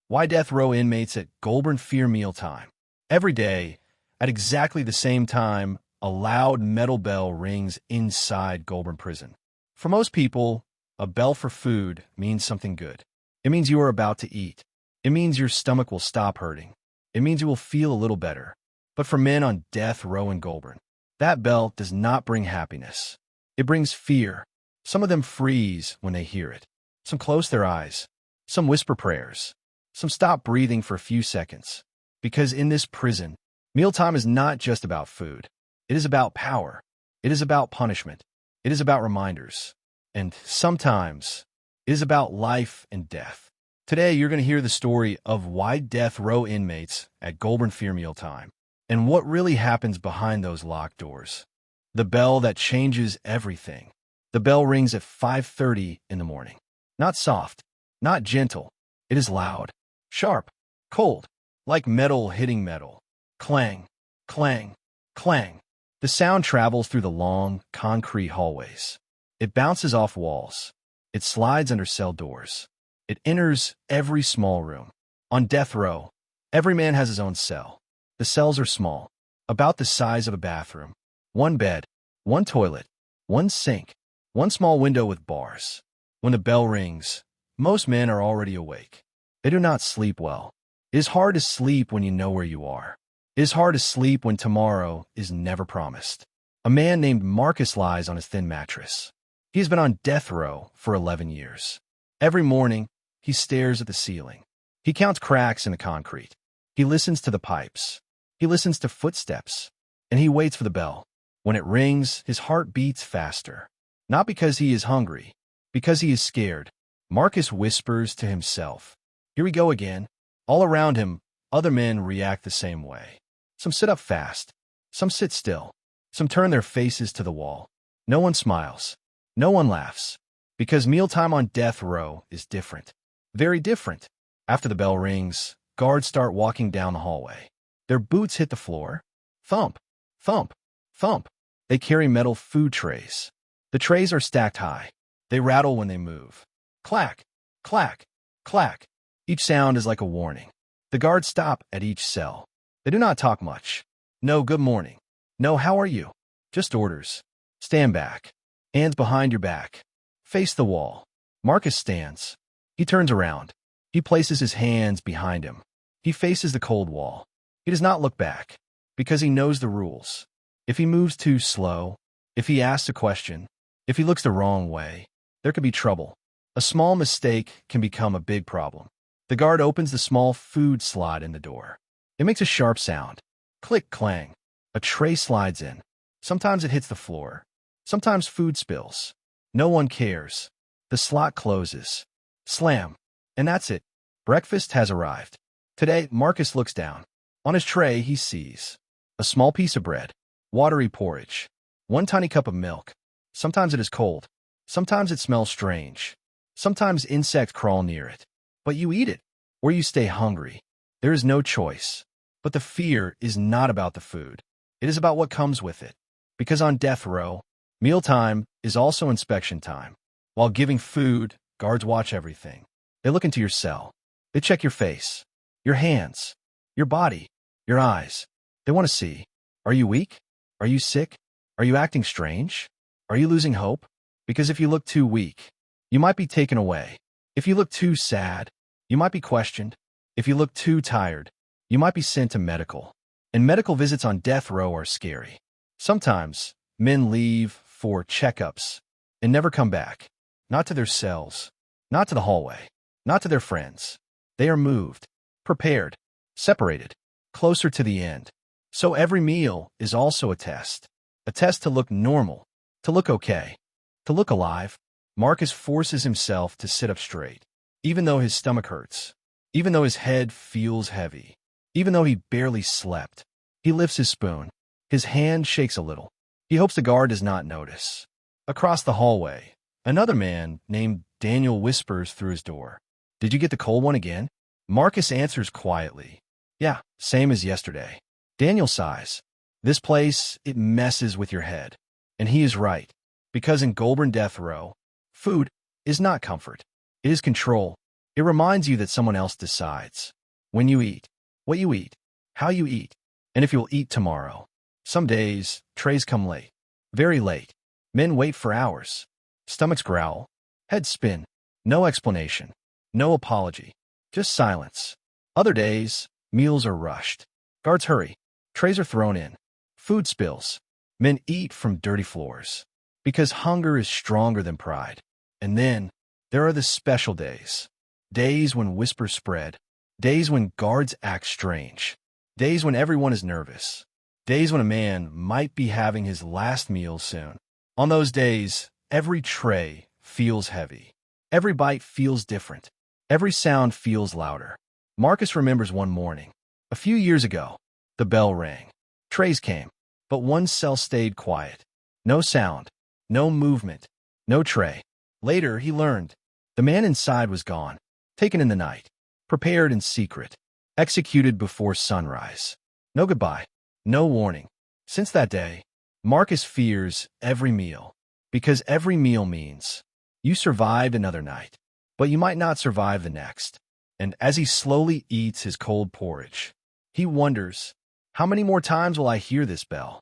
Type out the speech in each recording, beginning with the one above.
Why death row inmates at Goulburn fear mealtime. Every day, at exactly the same time, a loud metal bell rings inside Goulburn prison. For most people, a bell for food means something good. It means you are about to eat. It means your stomach will stop hurting. It means you will feel a little better. But for men on death row in Goulburn, that bell does not bring happiness. It brings fear. Some of them freeze when they hear it. Some close their eyes. Some whisper prayers. Some stop breathing for a few seconds. Because in this prison, mealtime is not just about food. It is about power. It is about punishment. It is about reminders. And sometimes, it is about life and death. Today, you're going to hear the story of why death row inmates at Goulburn fear mealtime, and what really happens behind those locked doors. The bell that changes everything. The bell rings at 5:30 in the morning. Not soft, not gentle. It is loud, sharp, cold, like metal hitting metal. Clang, clang, clang. The sound travels through the long, concrete hallways. It bounces off walls. It slides under cell doors. It enters every small room. On death row, every man has his own cell. The cells are small, about the size of a bathroom. One bed, one toilet, one sink, one small window with bars. When the bell rings, most men are already awake. They do not sleep well. It is hard to sleep when you know where you are. It is hard to sleep when tomorrow is never promised. A man named Marcus lies on his thin mattress. He has been on death row for 11 years. Every morning, he stares at the ceiling. He counts cracks in the concrete. He listens to the pipes. He listens to footsteps. And he waits for the bell. When it rings, his heart beats faster. Not because he is hungry, because he is scared. Marcus whispers to himself, "Here we go again." All around him, other men react the same way. Some sit up fast. Some sit still. Some turn their faces to the wall. No one smiles. No one laughs. Because mealtime on death row is different. Very different. After the bell rings, guards start walking down the hallway. Their boots hit the floor. Thump, thump, thump. They carry metal food trays. The trays are stacked high. They rattle when they move. Clack, clack, clack. Each sound is like a warning. The guards stop at each cell. They do not talk much. No good morning. No how are you. Just orders. Stand back. Hands behind your back. Face the wall. Marcus stands. He turns around. He places his hands behind him. He faces the cold wall. He does not look back, because he knows the rules. If he moves too slow, if he asks a question, if he looks the wrong way, there could be trouble. A small mistake can become a big problem. The guard opens the small food slot in the door. It makes a sharp sound. Click, clang. A tray slides in. Sometimes it hits the floor. Sometimes food spills. No one cares. The slot closes. Slam. And that's it. Breakfast has arrived. Today, Marcus looks down. On his tray, he sees a small piece of bread, watery porridge, one tiny cup of milk. Sometimes it is cold. Sometimes it smells strange. Sometimes insects crawl near it. But you eat it, or you stay hungry. There is no choice. But the fear is not about the food. It is about what comes with it. Because on death row, mealtime is also inspection time. While giving food, guards watch everything. They look into your cell. They check your face, your hands, your body, your eyes. They want to see, are you weak? Are you sick? Are you acting strange? Are you losing hope? Because if you look too weak, you might be taken away. If you look too sad, you might be questioned. If you look too tired, you might be sent to medical. And medical visits on death row are scary. Sometimes, men leave for checkups and never come back. Not to their cells, not to the hallway, not to their friends. They are moved, prepared, separated, closer to the end. So every meal is also a test to look normal, to look okay, to look alive. Marcus forces himself to sit up straight, even though his stomach hurts, even though his head feels heavy, even though he barely slept. He lifts his spoon. His hand shakes a little. He hopes the guard does not notice. Across the hallway, another man named Daniel whispers through his door, "Did you get the cold one again?" Marcus answers quietly, "Yeah, same as yesterday." Daniel sighs. This place, it messes with your head. And he is right, because in Goulburn death row, food is not comfort. It is control. It reminds you that someone else decides when you eat, what you eat, how you eat, and if you'll eat tomorrow. Some days, trays come late, very late. Men wait for hours. Stomachs growl, heads spin. No explanation, no apology, just silence. Other days, meals are rushed. Guards hurry. Trays are thrown in. Food spills. Men eat from dirty floors. Because hunger is stronger than pride. And then, there are the special days. Days when whispers spread. Days when guards act strange. Days when everyone is nervous. Days when a man might be having his last meal soon. On those days, every tray feels heavy. Every bite feels different. Every sound feels louder. Marcus remembers one morning. A few years ago, the bell rang. Trays came, but one cell stayed quiet. No sound, no movement, no tray. Later, he learned. The man inside was gone, taken in the night, prepared in secret, executed before sunrise. No goodbye, no warning. Since that day, Marcus fears every meal, because every meal means you survived another night, but you might not survive the next. And as he slowly eats his cold porridge, he wonders, how many more times will I hear this bell?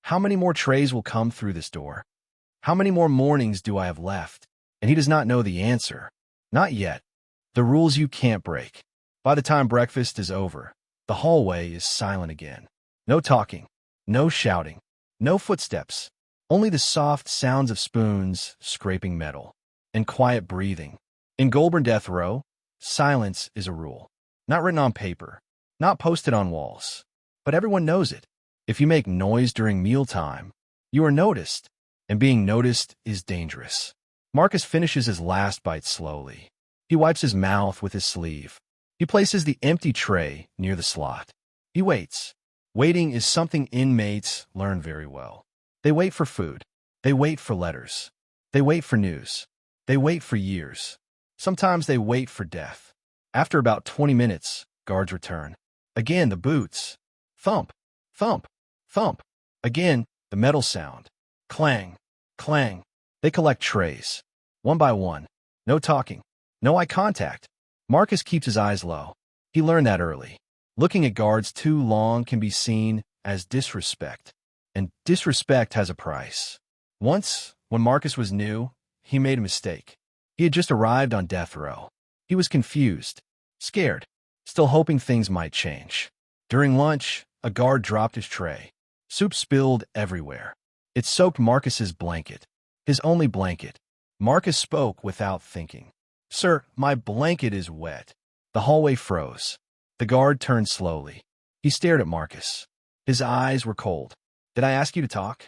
How many more trays will come through this door? How many more mornings do I have left? And he does not know the answer. Not yet. The rules you can't break. By the time breakfast is over, the hallway is silent again. No talking, no shouting, no footsteps, only the soft sounds of spoons scraping metal, and quiet breathing. In Goulburn Death Row, silence is a rule. Not written on paper, not posted on walls, but everyone knows it. If you make noise during mealtime, you are noticed, and being noticed is dangerous. Marcus finishes his last bite slowly. He wipes his mouth with his sleeve. He places the empty tray near the slot. He waits. Waiting is something inmates learn very well. They wait for food. They wait for letters. They wait for news. They wait for years. Sometimes they wait for death. After about 20 minutes, guards return. Again, the boots. Thump, thump, thump. Again, the metal sound. Clang, clang. They collect trays. One by one. No talking. No eye contact. Marcus keeps his eyes low. He learned that early. Looking at guards too long can be seen as disrespect. And disrespect has a price. Once, when Marcus was new, he made a mistake. He had just arrived on death row. He was confused, scared, still hoping things might change. During lunch, a guard dropped his tray. Soup spilled everywhere. It soaked Marcus's blanket, his only blanket. Marcus spoke without thinking. "Sir, my blanket is wet." The hallway froze. The guard turned slowly. He stared at Marcus. His eyes were cold. "Did I ask you to talk?"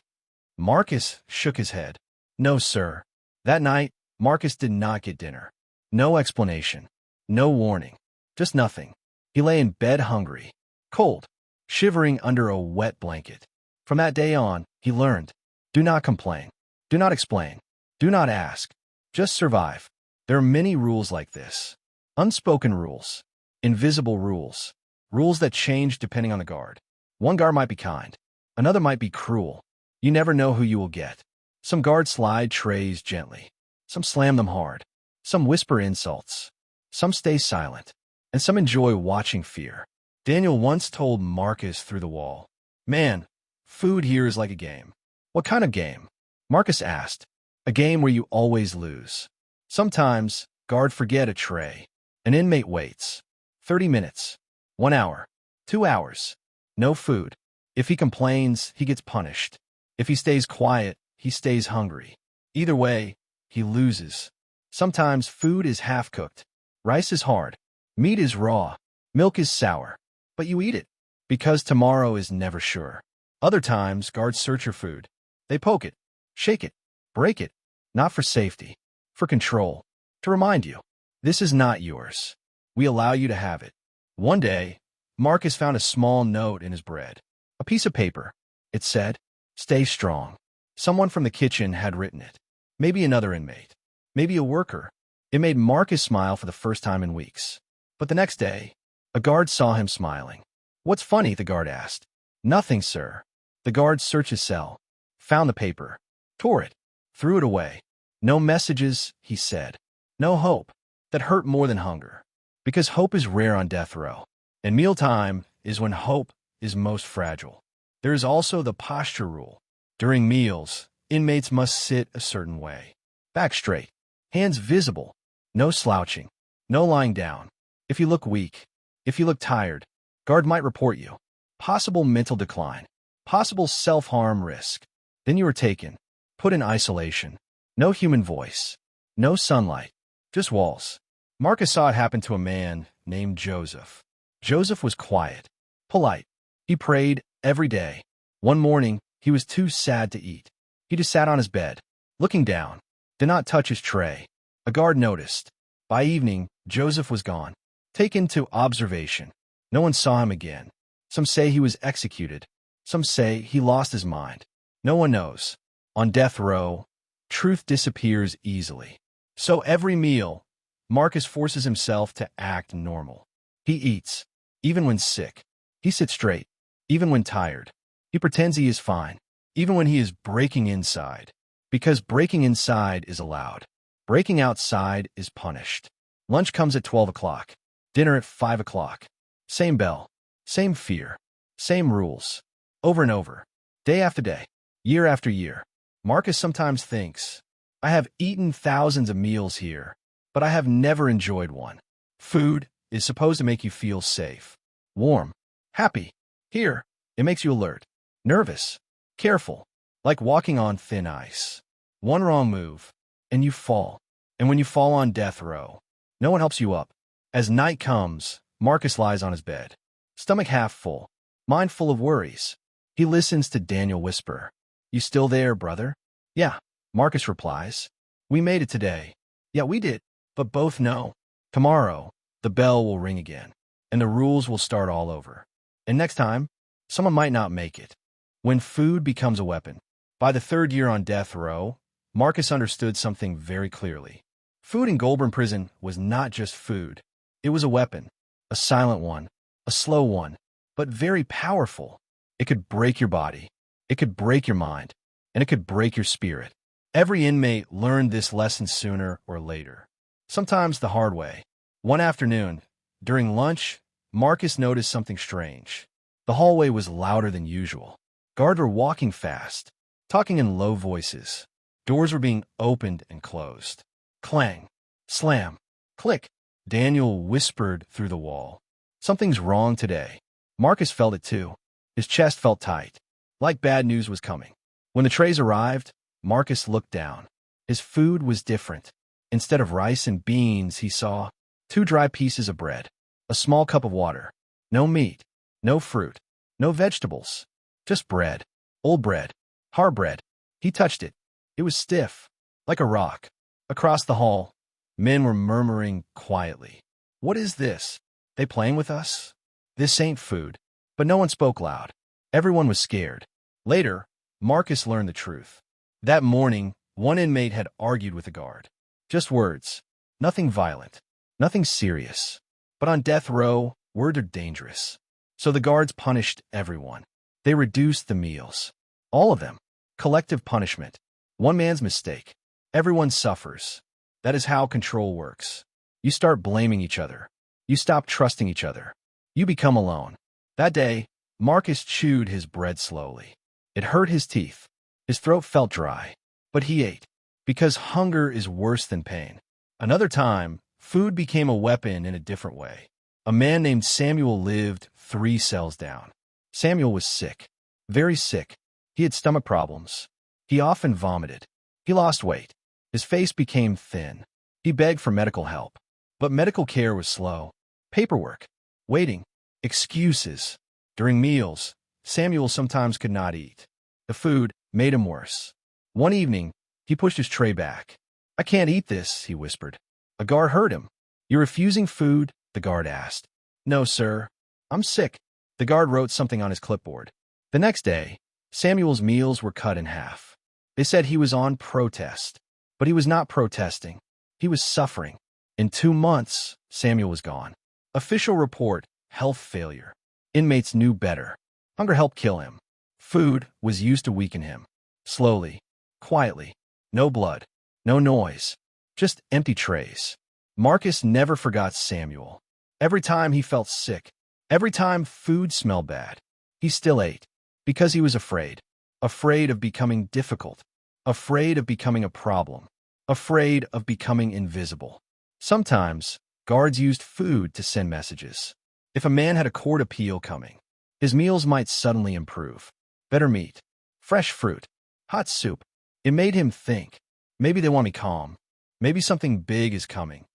Marcus shook his head. "No, sir." That night, Marcus did not get dinner. No explanation. No warning. Just nothing. He lay in bed hungry, cold, shivering under a wet blanket. From that day on, he learned. Do not complain. Do not explain. Do not ask. Just survive. There are many rules like this. Unspoken rules. Invisible rules. Rules that change depending on the guard. One guard might be kind. Another might be cruel. You never know who you will get. Some guards slide trays gently. Some slam them hard. Some whisper insults. Some stay silent. And some enjoy watching fear. Daniel once told Marcus through the wall, "Man, food here is like a game." "What kind of game?" Marcus asked. "A game where you always lose." Sometimes, guard forget a tray. An inmate waits. 30 minutes. 1 hour. 2 hours. No food. If he complains, he gets punished. If he stays quiet, he stays hungry. Either way, he loses. Sometimes food is half-cooked. Rice is hard. Meat is raw. Milk is sour. But you eat it, because tomorrow is never sure. Other times, guards search your food. They poke it, shake it, break it, not for safety, for control, to remind you, this is not yours. We allow you to have it. One day, Marcus found a small note in his bread, a piece of paper. It said, "Stay strong." Someone from the kitchen had written it. Maybe another inmate. Maybe a worker. It made Marcus smile for the first time in weeks. But the next day, a guard saw him smiling. "What's funny?" the guard asked. "Nothing, sir." The guard searched his cell, found the paper, tore it, threw it away. "No messages," he said. "No hope. that hurt more than hunger. Because hope is rare on death row, and mealtime is when hope is most fragile. There is also the posture rule. During meals, inmates must sit a certain way. Back straight, hands visible, no slouching, no lying down. If you look weak, if you look tired, guard might report you. Possible mental decline, possible self-harm risk. Then you are taken, put in isolation. No human voice, no sunlight, just walls. Marcus saw it happen to a man named Joseph. Joseph was quiet, polite. He prayed every day. One morning, he was too sad to eat. He just sat on his bed, looking down, did not touch his tray. A guard noticed. By evening, Joseph was gone, taken to observation. No one saw him again. Some say he was executed. Some say he lost his mind. No one knows. On death row, truth disappears easily. So every meal, Marcus forces himself to act normal. He eats, even when sick. He sits straight, even when tired. He pretends he is fine, even when he is breaking inside. Because breaking inside is allowed. Breaking outside is punished. Lunch comes at 12 o'clock. Dinner at 5 o'clock. Same bell. Same fear. Same rules. Over and over. Day after day. Year after year. Marcus sometimes thinks, I have eaten thousands of meals here, but I have never enjoyed one. Food is supposed to make you feel safe, warm, happy. Here, it makes you alert, nervous, careful, like walking on thin ice. One wrong move, and you fall. And when you fall on death row, no one helps you up. As night comes, Marcus lies on his bed, stomach half full, mind full of worries. He listens to Daniel whisper, You still there, brother? Yeah, Marcus replies. We made it today. Yeah, we did, but both know. Tomorrow, the bell will ring again, and the rules will start all over. And next time, someone might not make it. When food becomes a weapon. By the third year on death row, Marcus understood something very clearly. Food in Goulburn prison was not just food. It was a weapon, a silent one, a slow one, but very powerful. It could break your body, it could break your mind, and it could break your spirit. Every inmate learned this lesson sooner or later, sometimes the hard way. One afternoon, during lunch, Marcus noticed something strange. The hallway was louder than usual. Guards were walking fast, talking in low voices. Doors were being opened and closed. Clang, slam, click. Daniel whispered through the wall. Something's wrong today. Marcus felt it too. His chest felt tight, like bad news was coming. When the trays arrived, Marcus looked down. His food was different. Instead of rice and beans, he saw 2 dry pieces of bread, a small cup of water. No meat, no fruit, no vegetables, just bread. Old bread, hard bread. He touched it. It was stiff, like a rock. Across the hall, men were murmuring quietly. What is this? They playing with us? This ain't food. But no one spoke loud. Everyone was scared. Later, Marcus learned the truth. That morning, one inmate had argued with a guard. Just words. Nothing violent. Nothing serious. But on death row, words are dangerous. So the guards punished everyone. They reduced the meals. All of them. Collective punishment. One man's mistake. Everyone suffers. That is how control works. You start blaming each other. You stop trusting each other. You become alone. That day, Marcus chewed his bread slowly. It hurt his teeth. His throat felt dry. But he ate. Because hunger is worse than pain. Another time, food became a weapon in a different way. A man named Samuel lived 3 cells down. Samuel was sick. Very sick. He had stomach problems. He often vomited. He lost weight. His face became thin. He begged for medical help. But medical care was slow. Paperwork. Waiting. Excuses. During meals, Samuel sometimes could not eat. The food made him worse. One evening, he pushed his tray back. I can't eat this, he whispered. A guard heard him. You're refusing food? The guard asked. No, sir. I'm sick. The guard wrote something on his clipboard. The next day, Samuel's meals were cut in half. They said he was on protest. But he was not protesting. He was suffering. In 2 months, Samuel was gone. Official report, health failure. Inmates knew better. Hunger helped kill him. Food was used to weaken him. Slowly, quietly. No blood. No noise. Just empty trays. Marcus never forgot Samuel. Every time he felt sick, every time food smelled bad, he still ate. Because he was afraid. Afraid of becoming difficult. Afraid of becoming a problem. Afraid of becoming invisible. Sometimes, guards used food to send messages. If a man had a court appeal coming, his meals might suddenly improve. Better meat, fresh fruit, hot soup. It made him think, maybe they want me calm. Maybe something big is coming.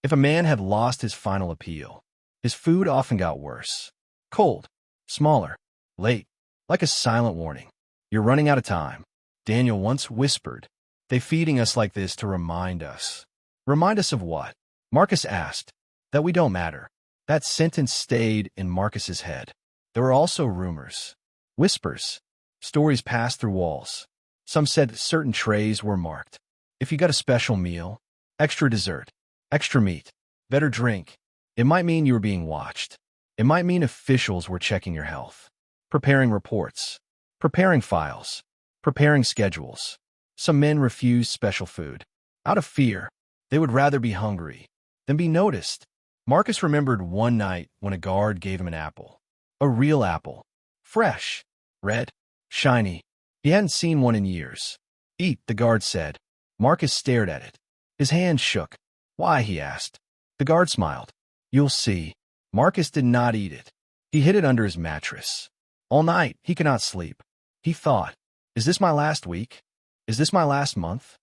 If a man had lost his final appeal, his food often got worse. Cold, smaller, late, like a silent warning. You're running out of time. Daniel once whispered, they feeding us like this to remind us. Remind us of what? Marcus asked. That we don't matter. That sentence stayed in Marcus's head. There were also rumors, whispers, stories passed through walls. Some said certain trays were marked. If you got a special meal, extra dessert, extra meat, better drink, it might mean you were being watched. It might mean officials were checking your health, preparing reports, preparing files, preparing schedules. Some men refused special food. Out of fear, they would rather be hungry than be noticed. Marcus remembered one night when a guard gave him an apple. A real apple. Fresh, red, shiny. He hadn't seen one in years. Eat, the guard said. Marcus stared at it. His hand shook. Why, he asked. The guard smiled. You'll see. Marcus did not eat it. He hid it under his mattress. All night, he could not sleep. He thought, is this my last week? Is this my last month?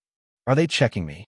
Are they checking me?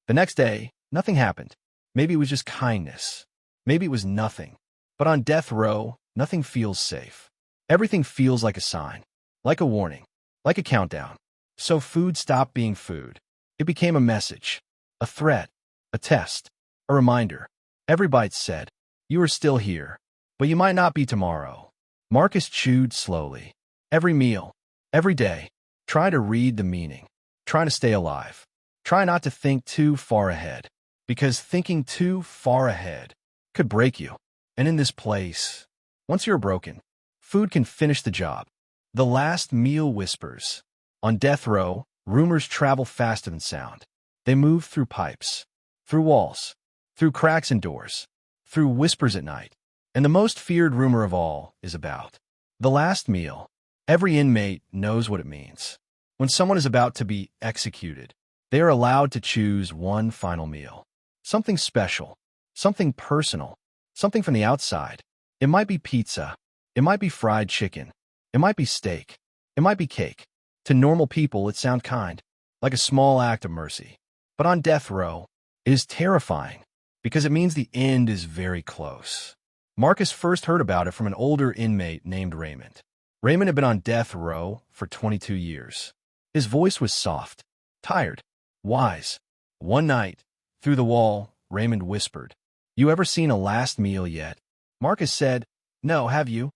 The next day, nothing happened. Maybe it was just kindness. Maybe it was nothing. But on death row, nothing feels safe. Everything feels like a sign, like a warning, like a countdown. So food stopped being food. It became a message, a threat, a test, a reminder. Every bite said, you are still here, but you might not be tomorrow. Marcus chewed slowly. Every meal, every day, try to read the meaning, try to stay alive. Try not to think too far ahead, because thinking too far ahead could break you. And in this place, once you're broken, food can finish the job. The last meal whispers. On death row, rumors travel faster than sound. They move through pipes, through walls, through cracks in doors, through whispers at night. And the most feared rumor of all is about the last meal. Every inmate knows what it means. When someone is about to be executed, they are allowed to choose one final meal. Something special, something personal, something from the outside. It might be pizza. It might be fried chicken. It might be steak. It might be cake. To normal people, it sounds kind, like a small act of mercy. But on death row, it is terrifying, because it means the end is very close. Marcus first heard about it from an older inmate named Raymond. Raymond had been on death row for 22 years. His voice was soft, tired, wise. One night, through the wall, Raymond whispered, "You ever seen a last meal yet?" Marcus said, "No, have you?"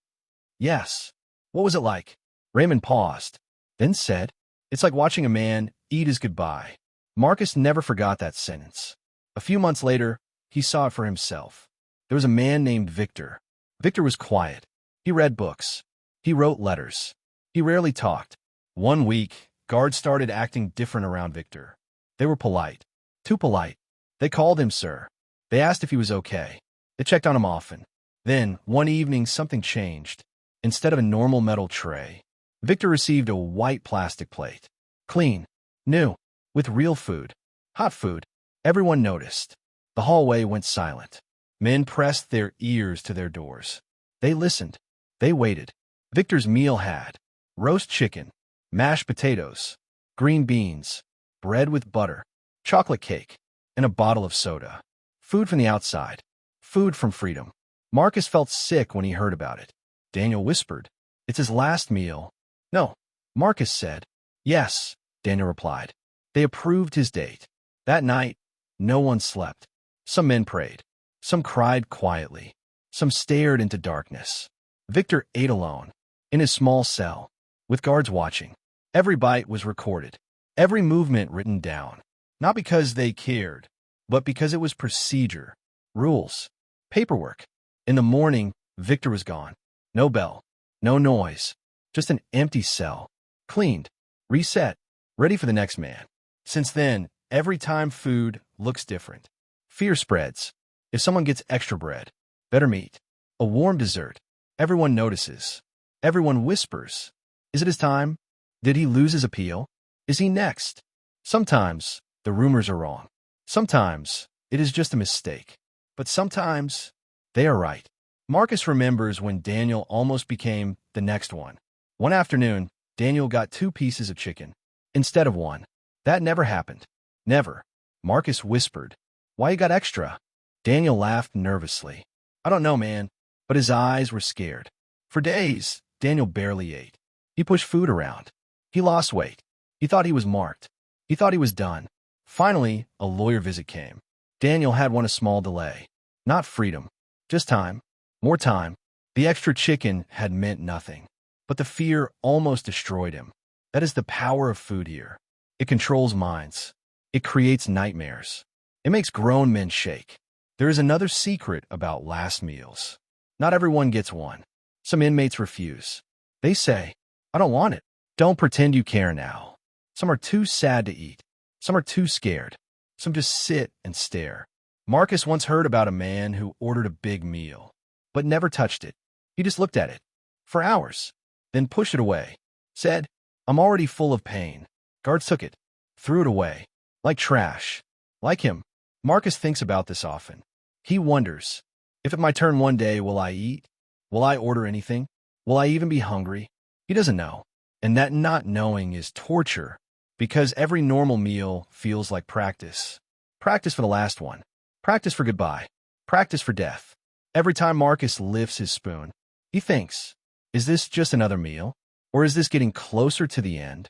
"Yes." "What was it like?" Raymond paused, then said, "It's like watching a man eat his goodbye." Marcus never forgot that sentence. A few months later, he saw it for himself. There was a man named Victor. Victor was quiet. He read books. He wrote letters. He rarely talked. One week, guards started acting different around Victor. They were polite. Too polite. They called him sir. They asked if he was okay. They checked on him often. Then, one evening, something changed. Instead of a normal metal tray, Victor received a white plastic plate. Clean. New. With real food. Hot food. Everyone noticed. The hallway went silent. Men pressed their ears to their doors. They listened. They waited. Victor's meal had roast chicken, mashed potatoes, green beans, bread with butter, chocolate cake, and a bottle of soda. Food from the outside. Food from freedom. Marcus felt sick when he heard about it. Daniel whispered, "It's his last meal." "No," Marcus said. "Yes," Daniel replied. They approved his date. That night, no one slept. Some men prayed. Some cried quietly. Some stared into darkness. Victor ate alone, in his small cell, with guards watching. Every bite was recorded. Every movement written down. Not because they cared, but because it was procedure, rules, paperwork. In the morning, Victor was gone. No bell, no noise, just an empty cell. Cleaned, reset, ready for the next man. Since then, every time food looks different. Fear spreads. If someone gets extra bread, better meat, a warm dessert, everyone notices. Everyone whispers. Is it his time? Did he lose his appeal? Is he next? Sometimes the rumors are wrong. Sometimes it is just a mistake. But sometimes they are right. Marcus remembers when Daniel almost became the next one. One afternoon, Daniel got 2 pieces of chicken instead of 1. That never happened. Never. Marcus whispered. Why you got extra? Daniel laughed nervously. I don't know, man. But his eyes were scared. For days, Daniel barely ate. He pushed food around. He lost weight. He thought he was marked. He thought he was done. Finally, a lawyer visit came. Daniel had won a small delay. Not freedom. Just time. More time. The extra chicken had meant nothing. But the fear almost destroyed him. That is the power of food here. It controls minds. It creates nightmares. It makes grown men shake. There is another secret about last meals. Not everyone gets one. Some inmates refuse. They say, I don't want it. Don't pretend you care now. Some are too sad to eat. Some are too scared. Some just sit and stare. Marcus once heard about a man who ordered a big meal, but never touched it. He just looked at it for hours, then pushed it away. Said, I'm already full of pain. Guards took it, threw it away, like trash. Like him, Marcus thinks about this often. He wonders, if it's my turn one day, will I eat? Will I order anything? Will I even be hungry? He doesn't know. And that not knowing is torture, because every normal meal feels like practice. Practice for the last one. Practice for goodbye. Practice for death. Every time Marcus lifts his spoon, he thinks, is this just another meal? Or is this getting closer to the end?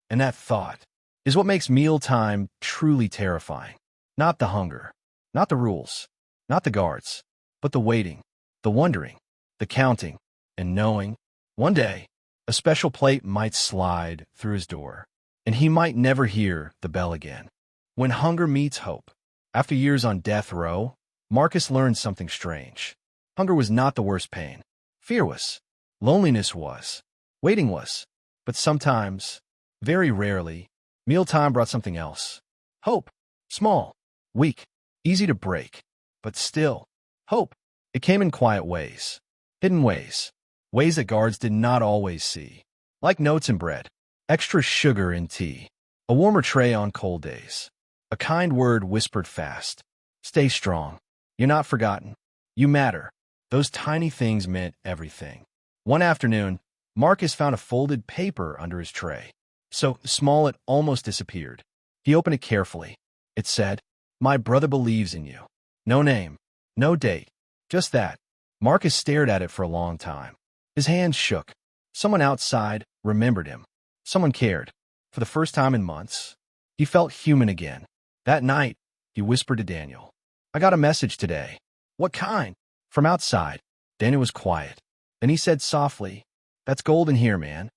And that thought is what makes mealtime truly terrifying. Not the hunger, not the rules, not the guards, but the waiting, the wondering, the counting, and knowing one day a special plate might slide through his door, and he might never hear the bell again. When hunger meets hope. After years on death row, Marcus learned something strange. Hunger was not the worst pain. Fear was. Loneliness was. Waiting was. But sometimes, very rarely, mealtime brought something else. Hope. Small. Weak. Easy to break. But still, hope. It came in quiet ways. Hidden ways. Ways that guards did not always see. Like notes in bread. Extra sugar in tea. A warmer tray on cold days. A kind word whispered fast. Stay strong. You're not forgotten. You matter. Those tiny things meant everything. One afternoon, Marcus found a folded paper under his tray. So small it almost disappeared. He opened it carefully. It said, My brother believes in you. No name. No date. Just that. Marcus stared at it for a long time. His hands shook. Someone outside remembered him. Someone cared. For the first time in months, he felt human again. That night, he whispered to Daniel, I got a message today. What kind? From outside. Daniel was quiet. Then he said softly, That's golden here, man.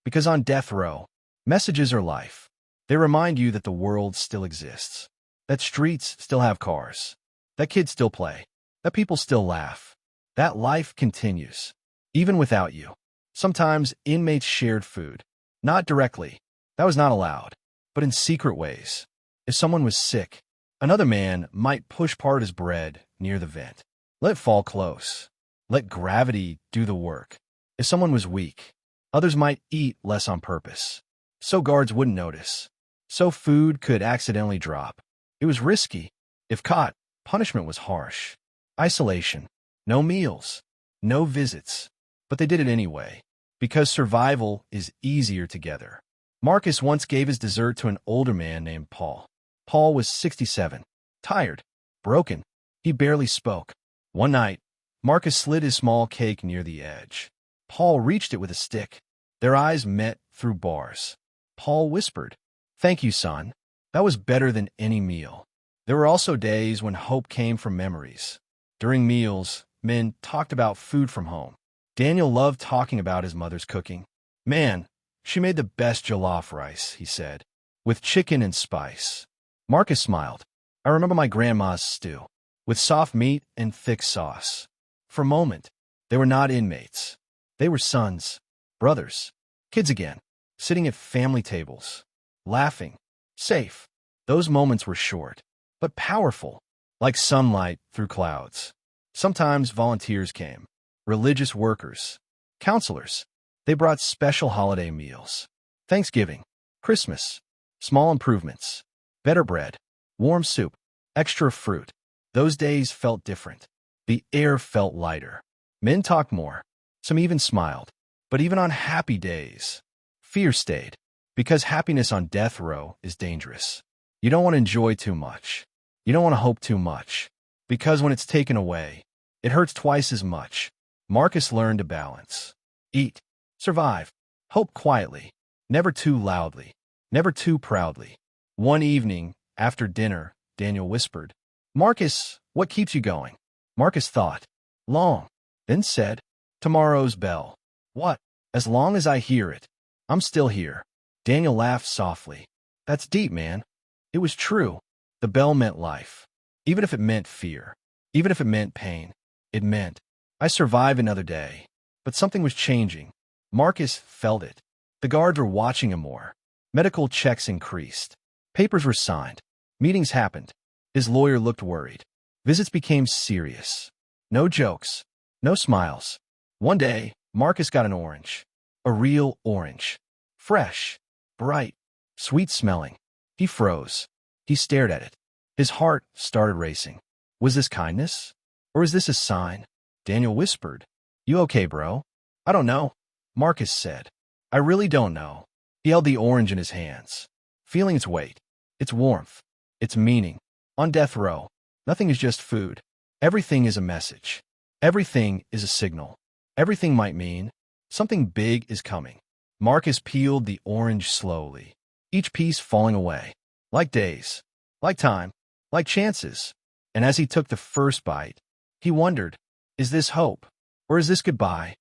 Because on death row, messages are life. They remind you that the world still exists. That streets still have cars. That kids still play. That people still laugh. That life continues. Even without you. Sometimes inmates shared food. Not directly. That was not allowed. But in secret ways. If someone was sick, another man might push part of his bread near the vent. Let it fall close. Let gravity do the work. If someone was weak, others might eat less on purpose. So guards wouldn't notice. So food could accidentally drop. It was risky. If caught, punishment was harsh. Isolation. No meals. No visits. But they did it anyway. Because survival is easier together. Marcus once gave his dessert to an older man named Paul. Paul was 67. Tired. Broken. He barely spoke. One night, Marcus slid his small cake near the edge. Paul reached it with a stick. Their eyes met through bars. Paul whispered, Thank you, son. That was better than any meal. There were also days when hope came from memories. During meals, men talked about food from home. Daniel loved talking about his mother's cooking. Man, she made the best jollof rice, he said, with chicken and spice. Marcus smiled. I remember my grandma's stew, with soft meat and thick sauce. For a moment, they were not inmates. They were sons, brothers, kids again, sitting at family tables, laughing, safe. Those moments were short, but powerful. like sunlight through clouds. Sometimes volunteers came, religious workers, counselors. They brought special holiday meals. Thanksgiving, Christmas, small improvements, better bread, warm soup, extra fruit. Those days felt different. The air felt lighter. Men talked more. Some even smiled. But even on happy days, fear stayed. Because happiness on death row is dangerous. You don't want to enjoy too much. You don't want to hope too much. Because when it's taken away, it hurts twice as much. Marcus learned to balance. Eat. Survive. Hope quietly. Never too loudly. Never too proudly. One evening, after dinner, Daniel whispered, "Marcus, what keeps you going?" Marcus thought. Long. Then said, "Tomorrow's bell." "What?" "As long as I hear it, I'm still here." Daniel laughed softly. "That's deep, man." It was true. The bell meant life. Even if it meant fear. Even if it meant pain. It meant, I survive another day. But something was changing. Marcus felt it. The guards were watching him more. Medical checks increased. Papers were signed. Meetings happened. His lawyer looked worried. Visits became serious. No jokes. No smiles. One day, Marcus got an orange. A real orange. Fresh. Bright. Sweet-smelling. He froze. He stared at it. His heart started racing. Was this kindness? Or is this a sign? Daniel whispered, "You okay, bro?" "I don't know," Marcus said. "I really don't know." He held the orange in his hands, feeling its weight, its warmth, its meaning. On death row, nothing is just food. Everything is a message. Everything is a signal. Everything might mean something big is coming. Marcus peeled the orange slowly, each piece falling away, like days, like time, like chances. And as he took the first bite, he wondered, is this hope, or is this goodbye?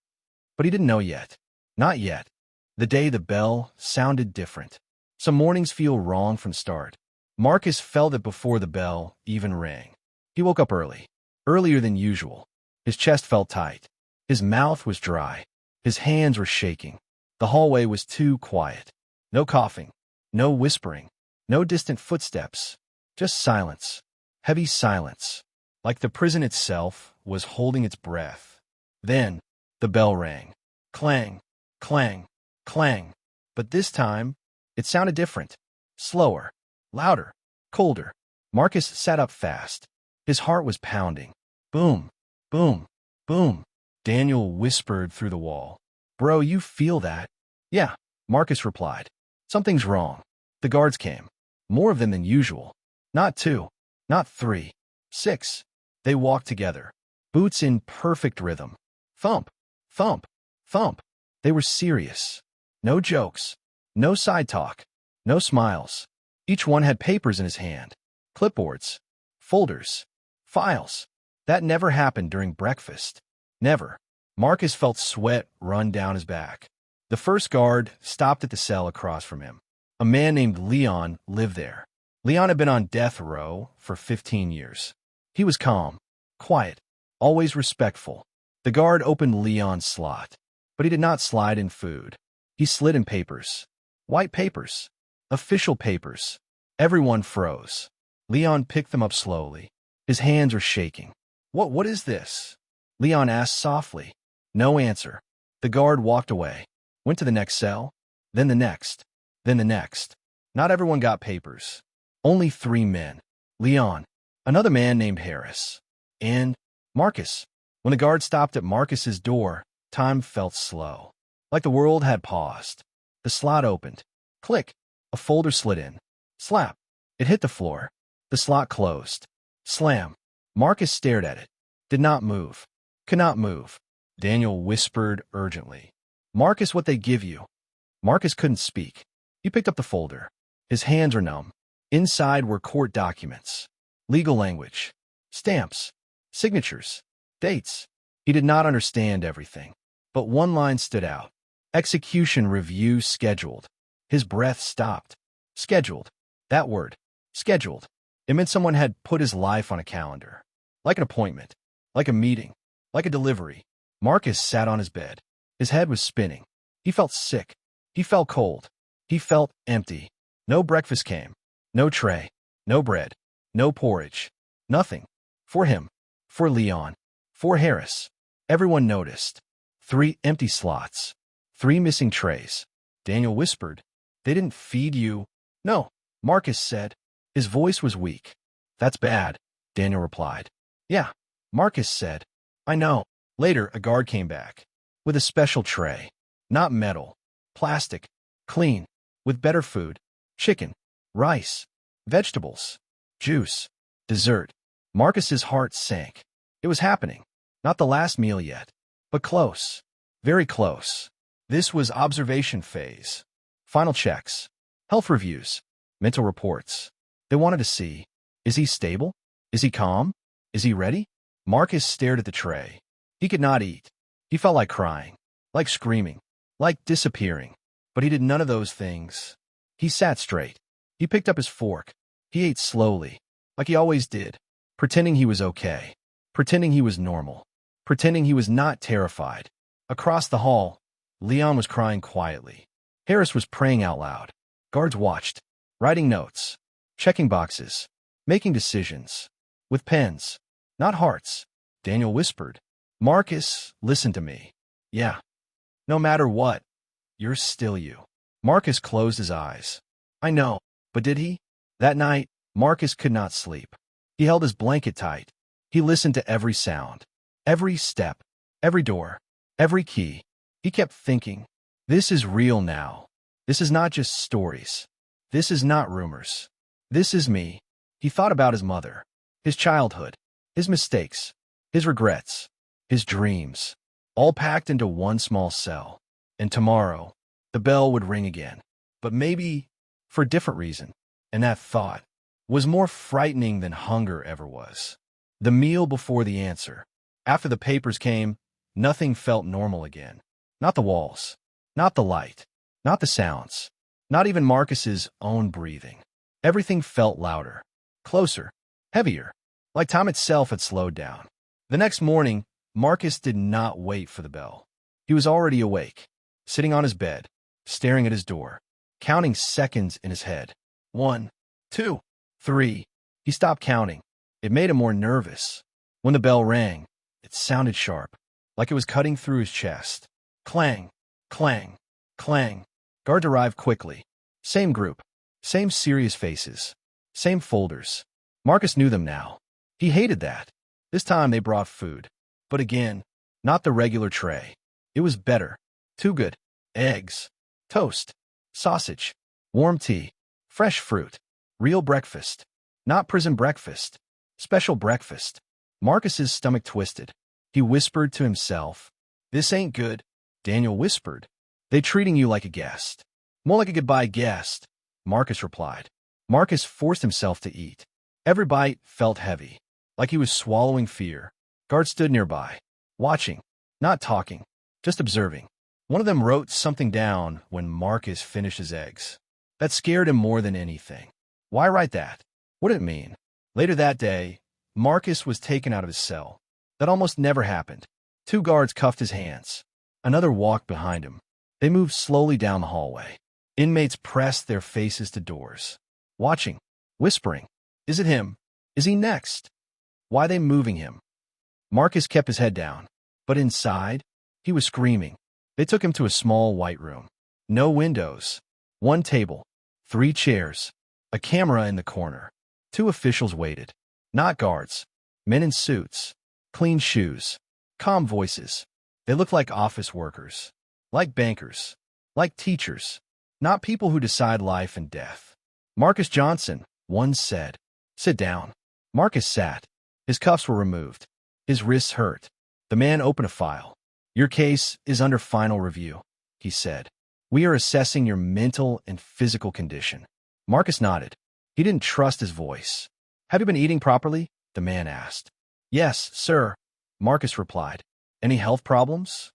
But he didn't know yet. Not yet. The day the bell sounded different. Some mornings feel wrong from start. Marcus felt it before the bell even rang. He woke up early, earlier than usual. His chest felt tight. His mouth was dry. His hands were shaking. The hallway was too quiet. No coughing, no whispering, no distant footsteps, just silence, heavy silence, like the prison itself was holding its breath. Then, the bell rang. Clang, clang, clang. But this time, it sounded different. Slower, louder, colder. Marcus sat up fast. His heart was pounding. Boom, boom, boom. Daniel whispered through the wall. "Bro, you feel that?" "Yeah," Marcus replied. "Something's wrong." The guards came. More of them than usual. Not 2, not 3, 6. They walked together. Boots in perfect rhythm. Thump, thump, thump. They were serious. No jokes. No side talk. No smiles. Each one had papers in his hand. Clipboards. Folders. Files. That never happened during breakfast. Never. Marcus felt sweat run down his back. The first guard stopped at the cell across from him. A man named Leon lived there. Leon had been on death row for 15 years. He was calm, quiet, always respectful. The guard opened Leon's slot, but he did not slide in food. He slid in papers. White papers. Official papers. Everyone froze. Leon picked them up slowly. His hands were shaking. What is this?" Leon asked softly. No answer. The guard walked away, went to the next cell, then the next, then the next. Not everyone got papers. Only 3 men. Leon, another man named Harris, and Marcus. When the guard stopped at Marcus's door, time felt slow. Like the world had paused. The slot opened. Click. A folder slid in. Slap. It hit the floor. The slot closed. Slam. Marcus stared at it. Did not move. Could not move. Daniel whispered urgently. "Marcus, what they give you?" Marcus couldn't speak. He picked up the folder. His hands were numb. Inside were court documents. Legal language. Stamps. Signatures. Dates. He did not understand everything. But one line stood out. Execution review scheduled. His breath stopped. Scheduled. That word. Scheduled. It meant someone had put his life on a calendar. Like an appointment. Like a meeting. Like a delivery. Marcus sat on his bed. His head was spinning. He felt sick. He felt cold. He felt empty. No breakfast came. No tray. No bread. No porridge. Nothing. For him. For Leon. For Harris. Everyone noticed. 3 empty slots. 3 missing trays. Daniel whispered. They didn't feed you. No, Marcus said. His voice was weak. That's bad, Daniel replied. Yeah, Marcus said. I know. Later, a guard came back. With a special tray. Not metal. Plastic. Clean. With better food. Chicken. Rice. Vegetables. Juice. Dessert. Marcus's heart sank. It was happening. Not the last meal yet. But close. Very close. This was observation phase. Final checks. Health reviews. Mental reports. They wanted to see. Is he stable? Is he calm? Is he ready? Marcus stared at the tray. He could not eat. He felt like crying. Like screaming. Like disappearing. But he did none of those things. He sat straight. He picked up his fork. He ate slowly. Like he always did. Pretending he was okay. Pretending he was normal. Pretending he was not terrified. Across the hall, Leon was crying quietly. Harris was praying out loud. Guards watched. Writing notes. Checking boxes. Making decisions. With pens. Not hearts. Daniel whispered. Marcus, listen to me. Yeah. No matter what, you're still you. Marcus closed his eyes. I know, but did he? That night, Marcus could not sleep. He held his blanket tight. He listened to every sound. Every step. Every door. Every key. He kept thinking, this is real now. This is not just stories. This is not rumors. This is me. He thought about his mother. His childhood. His mistakes. His regrets. His dreams. All packed into one small cell. And tomorrow, the bell would ring again. But maybe for a different reason. And that thought was more frightening than hunger ever was. The meal before the answer. After the papers came, nothing felt normal again. Not the walls. Not the light. Not the sounds. Not even Marcus's own breathing. Everything felt louder. Closer. Heavier. Like time itself had slowed down. The next morning, Marcus did not wait for the bell. He was already awake. Sitting on his bed. Staring at his door. Counting seconds in his head. 1, 2, 3. He stopped counting. It made him more nervous. When the bell rang, it sounded sharp, like it was cutting through his chest. Clang, clang, clang. Guards arrived quickly. Same group. Same serious faces. Same folders. Marcus knew them now. He hated that. This time they brought food. But again, not the regular tray. It was better. Too good. Eggs. Toast. Sausage. Warm tea. Fresh fruit. Real breakfast. Not prison breakfast. Special breakfast. Marcus's stomach twisted. He whispered to himself, "This ain't good." Daniel whispered, "They treating you like a guest." "More like a goodbye guest," Marcus replied. Marcus forced himself to eat. Every bite felt heavy, like he was swallowing fear. Guards stood nearby, watching, not talking, just observing. One of them wrote something down when Marcus finished his eggs. That scared him more than anything. Why write that? What did it mean? Later that day, Marcus was taken out of his cell. That almost never happened. 2 guards cuffed his hands. Another walked behind him. They moved slowly down the hallway. Inmates pressed their faces to doors, watching, whispering, "Is it him? Is he next? Why are they moving him?" Marcus kept his head down, but inside, he was screaming. They took him to a small white room. No windows. 1 table. 3 chairs. A camera in the corner. 2 officials waited. Not guards. Men in suits. Clean shoes. Calm voices. They looked like office workers. Like bankers. Like teachers. Not people who decide life and death. "Marcus Johnson," one said. "Sit down." Marcus sat. His cuffs were removed. His wrists hurt. The man opened a file. "Your case is under final review," he said. "We are assessing your mental and physical condition." Marcus nodded. He didn't trust his voice. "Have you been eating properly?" the man asked. "Yes, sir," Marcus replied. "Any health problems?"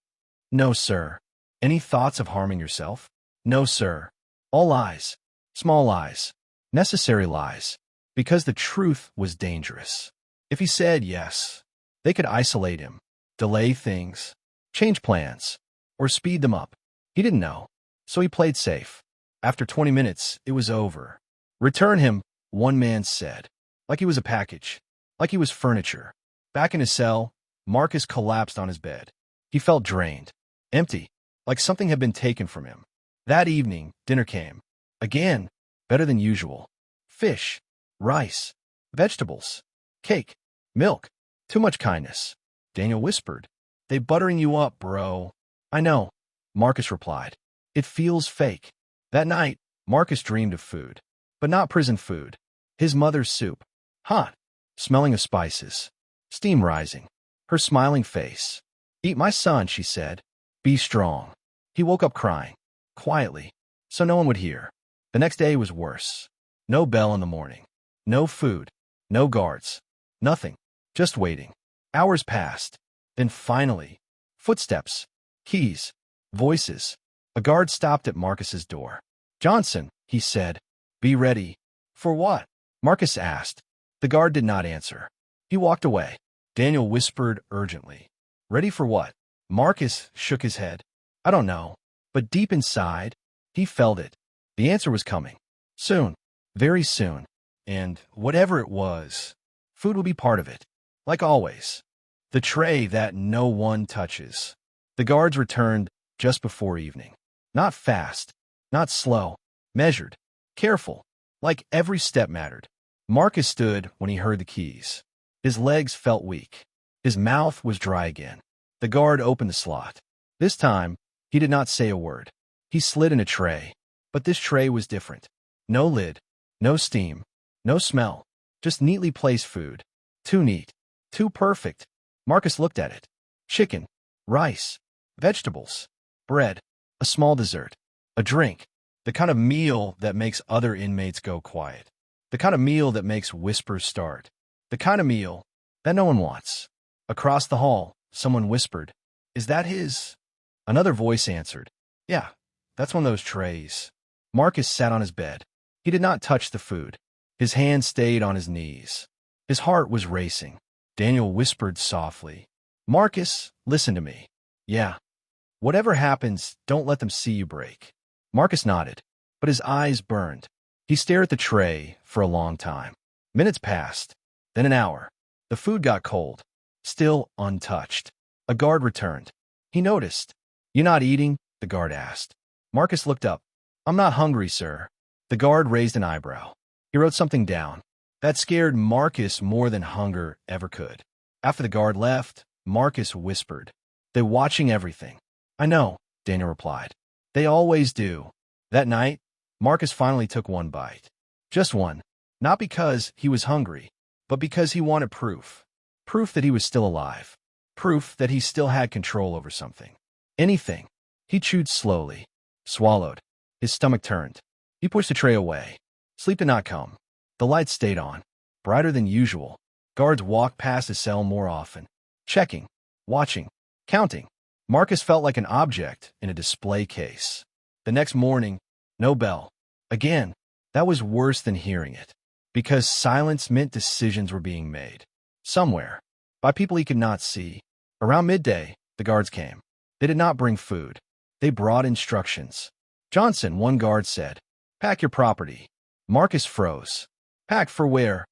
"No, sir." "Any thoughts of harming yourself?" "No, sir." All lies. Small lies. Necessary lies. Because the truth was dangerous. If he said yes, they could isolate him, delay things, change plans, or speed them up. He didn't know, so he played safe. After 20 minutes, it was over. "Return him," one man said, like he was a package, like he was furniture. Back in his cell, Marcus collapsed on his bed. He felt drained, empty, like something had been taken from him. That evening, dinner came. Again, better than usual. Fish, rice, vegetables, cake, milk. Too much kindness. Daniel whispered. They buttering you up, bro. I know, Marcus replied. It feels fake. That night, Marcus dreamed of food, but not prison food. His mother's soup. Hot, smelling of spices. Steam rising. Her smiling face. Eat my son, she said. Be strong. He woke up crying, quietly, so no one would hear. The next day was worse. No bell in the morning. No food. No guards. Nothing. Just waiting. Hours passed. Then finally, footsteps, keys, voices. A guard stopped at Marcus's door. Johnson, he said. Be ready. For what? Marcus asked. The guard did not answer. He walked away. Daniel whispered urgently. Ready for what? Marcus shook his head. I don't know. But deep inside, he felt it. The answer was coming. Soon. Very soon. And whatever it was, food would be part of it. Like always. The tray that no one touches. The guards returned just before evening. Not fast. Not slow. Measured. Careful. Like every step mattered. Marcus stood when he heard the keys. His legs felt weak. His mouth was dry again. The guard opened the slot. This time, he did not say a word. He slid in a tray. But this tray was different. No lid. No steam. No smell. Just neatly placed food. Too neat. Too perfect. Marcus looked at it. Chicken. Rice. Vegetables. Bread. A small dessert. A drink. The kind of meal that makes other inmates go quiet. The kind of meal that makes whispers start. The kind of meal that no one wants. Across the hall, someone whispered, Is that his? Another voice answered, Yeah, that's one of those trays. Marcus sat on his bed. He did not touch the food. His hand stayed on his knees. His heart was racing. Daniel whispered softly, Marcus, listen to me. Yeah. Whatever happens, don't let them see you break. Marcus nodded, but his eyes burned. He stared at the tray for a long time. Minutes passed, then an hour. The food got cold, still untouched. A guard returned. He noticed. You not eating? The guard asked. Marcus looked up. I'm not hungry, sir. The guard raised an eyebrow. He wrote something down. That scared Marcus more than hunger ever could. After the guard left, Marcus whispered, They're watching everything. I know, Daniel replied. They always do. That night, Marcus finally took one bite. Just one. Not because he was hungry, but because he wanted proof. Proof that he was still alive. Proof that he still had control over something. Anything. He chewed slowly. Swallowed. His stomach turned. He pushed the tray away. Sleep did not come. The lights stayed on. Brighter than usual. Guards walked past his cell more often. Checking. Watching. Counting. Marcus felt like an object in a display case. The next morning, no bell. Again, that was worse than hearing it. Because silence meant decisions were being made. Somewhere. By people he could not see. Around midday, the guards came. They did not bring food. They brought instructions. Johnson, one guard said, Pack your property. Marcus froze. Pack for where?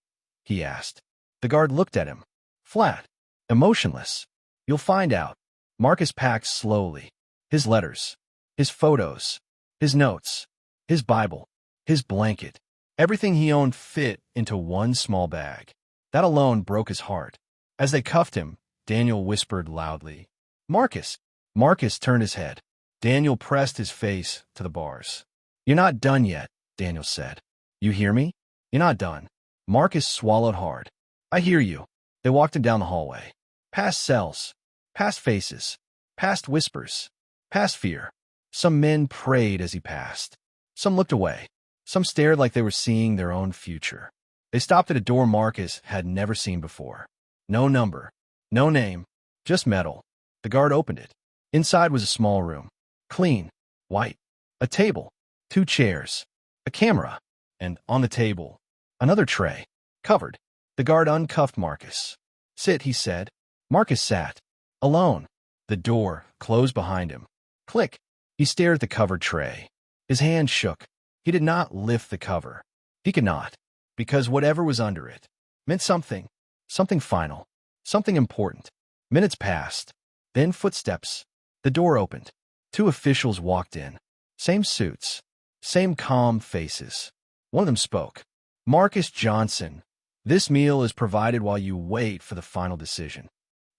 He asked. The guard looked at him. Flat. Emotionless. You'll find out. Marcus packed slowly. His letters. His photos. His notes. His Bible. His blanket. Everything he owned fit into one small bag. That alone broke his heart. As they cuffed him, Daniel whispered loudly, Marcus. Marcus turned his head. Daniel pressed his face to the bars. You're not done yet, Daniel said. You hear me? You're not done. Marcus swallowed hard. I hear you. They walked him down the hallway. Past cells. Past faces. Past whispers. Past fear. Some men prayed as he passed. Some looked away. Some stared like they were seeing their own future. They stopped at a door Marcus had never seen before. No number. No name. Just metal. The guard opened it. Inside was a small room. Clean. White. A table. 2 chairs. A camera. And on the table, another tray. Covered. The guard uncuffed Marcus. Sit, he said. Marcus sat. Alone. The door closed behind him. Click. He stared at the covered tray. His hand shook. He did not lift the cover. He could not. Because whatever was under it meant something. Something final. Something important. Minutes passed. Then footsteps. The door opened. Two officials walked in. Same suits. Same calm faces. One of them spoke. Marcus Johnson. This meal is provided while you wait for the final decision.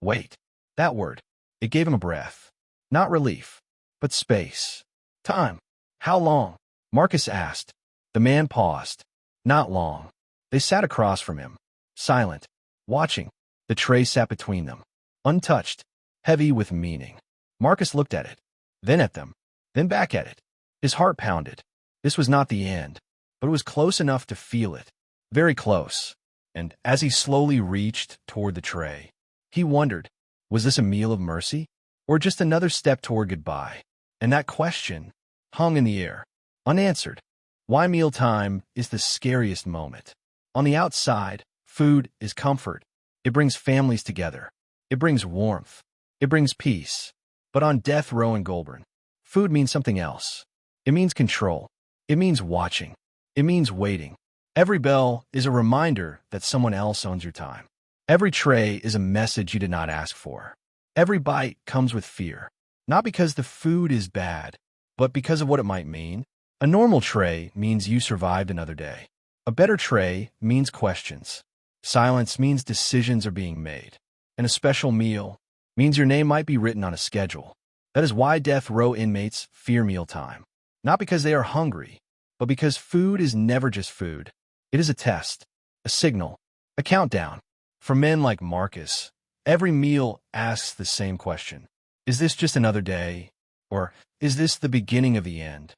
Wait. That word. It gave him a breath. Not relief, but space. Time. How long? Marcus asked. The man paused. Not long. They sat across from him. Silent. Watching. The tray sat between them. Untouched. Heavy with meaning. Marcus looked at it. Then at them. Then back at it. His heart pounded. This was not the end, but it was close enough to feel it. Very close. And as he slowly reached toward the tray, he wondered, was this a meal of mercy? Or just another step toward goodbye? And that question hung in the air, unanswered. Why mealtime is the scariest moment? On the outside, food is comfort. It brings families together. It brings warmth. It brings peace. But on death row in Goulburn, food means something else. It means control. It means watching. It means waiting. Every bell is a reminder that someone else owns your time. Every tray is a message you did not ask for. Every bite comes with fear, not because the food is bad, but because of what it might mean. A normal tray means you survived another day. A better tray means questions. Silence means decisions are being made. And a special meal means your name might be written on a schedule. That is why death row inmates fear mealtime. Not because they are hungry, but because food is never just food. It is a test, a signal, a countdown. For men like Marcus, every meal asks the same question. Is this just another day? Or is this the beginning of the end?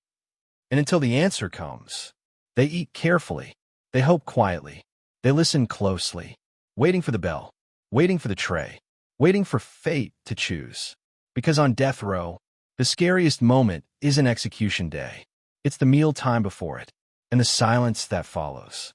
And until the answer comes, they eat carefully. They hope quietly. They listen closely, waiting for the bell, waiting for the tray, waiting for fate to choose. Because on death row, the scariest moment isn't execution day. It's the meal time before it, and the silence that follows.